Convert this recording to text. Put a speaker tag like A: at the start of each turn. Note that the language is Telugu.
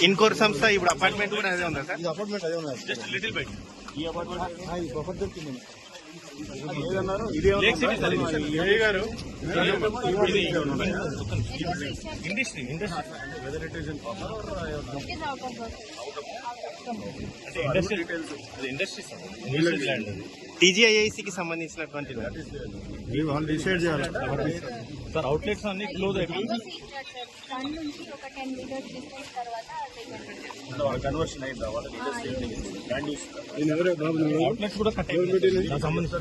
A: ఇన్కోర్ సంస్థ ఇప్పుడు అపార్ట్మెంట్ కూడా అదే ఉందా సార్?
B: అపార్ట్మెంట్ అదే ఉన్నది.
A: జస్ట్ లిటిల్ బైట్ ఈ అపార్ట్మెంట్
B: బఫర్ దొరికింది.
A: ఏదన్నారు ఇండస్ట్రీ టీజీఐఐసికి సంబంధించినటువంటి
B: డిసైడ్ చేయాలి
A: సార్. అవుట్లెట్స్ అన్ని క్లోజ్ అయిపోయి కన్వర్షన్ అయిందా వాళ్ళకి అవుట్లెట్స్ కూడా కట్ సంబంధించి